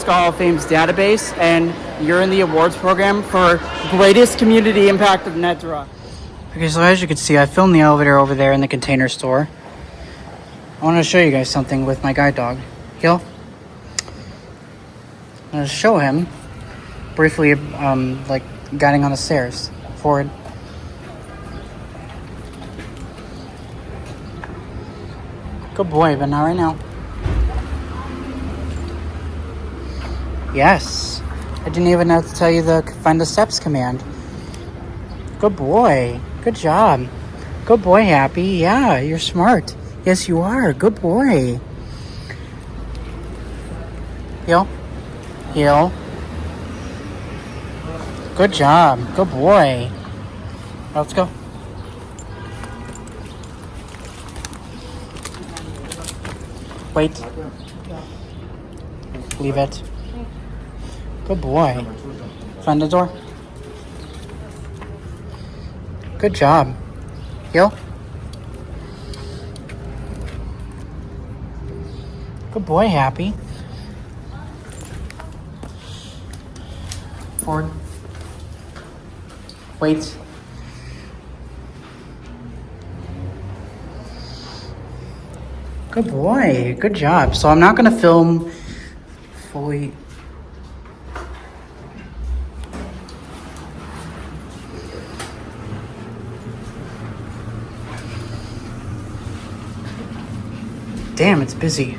UNESCO Hall of Fame's database, and you're in the awards program for greatest community impact of Nedra. Okay, so as you can see, I filmed the elevator over there in the Container Store. I want to show you guys something with my guide dog. Heel. I'm going to show him briefly, like guiding on the stairs. Forward. Good boy, but not right now. Yes. I didn't even have to tell you the find the steps command. Good boy. Good job. Good boy, Happy. Yeah, you're smart. Yes, you are. Good boy. Heel. Heel. Good job. Good boy. Let's go. Wait. Leave it. Good boy. Find the door. Good job. Heel. Good boy, Happy. Forward. Wait. Good boy. Good job. So I'm not going to film fully. Damn, it's busy.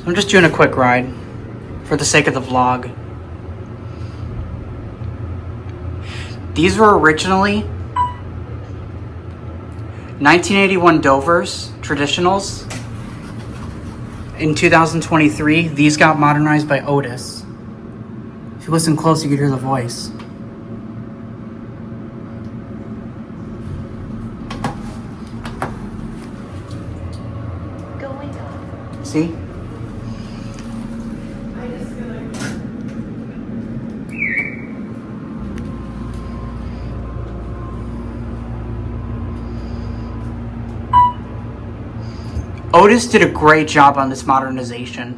I'm just doing a quick ride for the sake of the vlog. These were originally 1981 Dovers traditionals. In 2023, these got modernized by Otis. If you listen close, you can hear the voice. See? Otis did a great job on this modernization.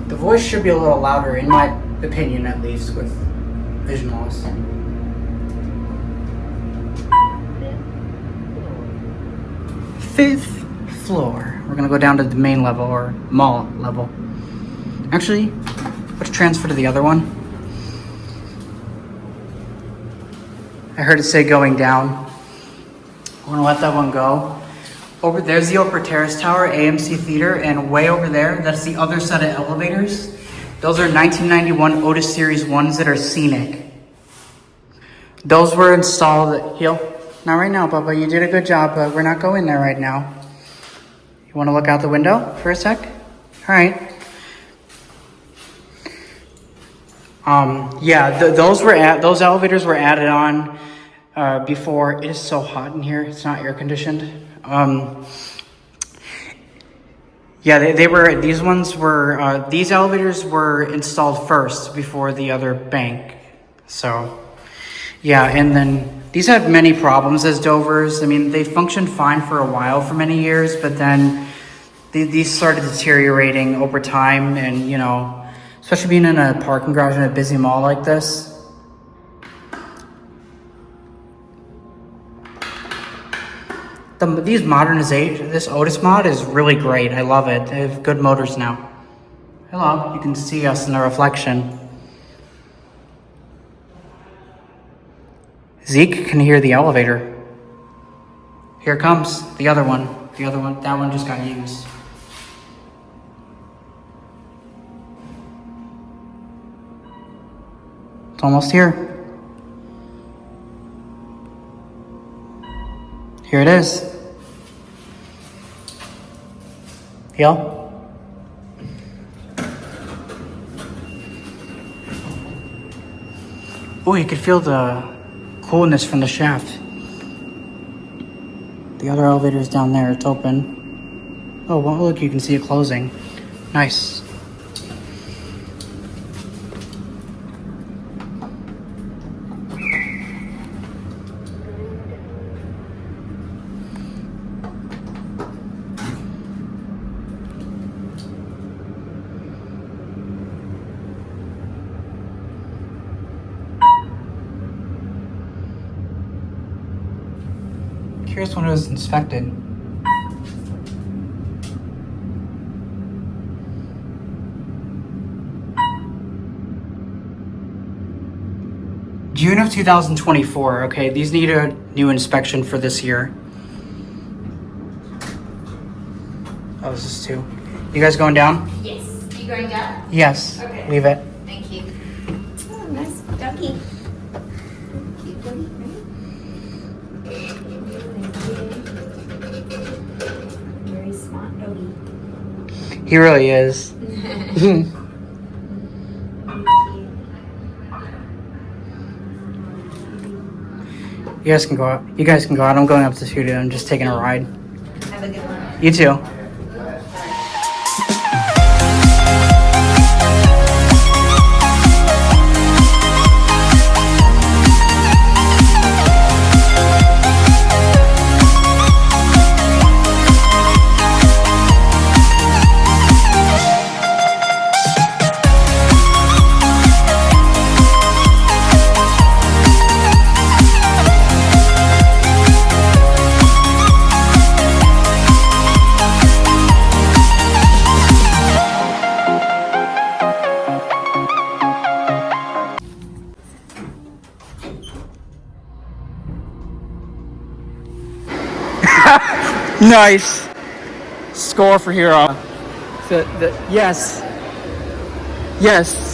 The voice should be a little louder, in my opinion at least, with vision loss. Fifth floor. We're gonna go down to the main level, or mall level. Actually, let's transfer to the other one. I heard it say going down. We're gonna let that one go. Over there's the Upper Terrace Tower, AMC Theater, and way over there, that's the other set of elevators. Those are 1991 Otis Series 1s that are scenic. Those were installed, Heel. Not right now, Bubba. You did a good job, but we're not going there right now. You want to look out the window for a sec? All right. Yeah, those elevators were added on before. It is so hot in here. It's not air conditioned. Yeah, these elevators were installed first before the other bank. So, yeah, and then these had many problems as Dovers. I mean, they functioned fine for a while, for many years, but then these started deteriorating over time, and, you know, especially being in a parking garage in a busy mall like this. This Otis mod is really great. I love it. They have good motors now. Hello, you can see us in the reflection. Zeke can hear the elevator. Here comes the other one. That one just got used. It's almost here. Here it is. Heel. Oh, you can feel the coolness from the shaft. The other elevator is down there. It's open. Oh, well, look, you can see it closing. Nice. Curious when it was inspected. June of 2024. Okay, these need a new inspection for this year. Oh, this is two. You guys going down? Yes. You going down? Yes. Okay. Leave it. Thank you. Oh, nice doggy. Cute doggy, right? Very smart doggy. He really is. You guys can go out. You guys can go out. I'm going up to the studio. I'm just taking a ride. Have a good one. You too. Nice. Score for Hero. Yes. Yes.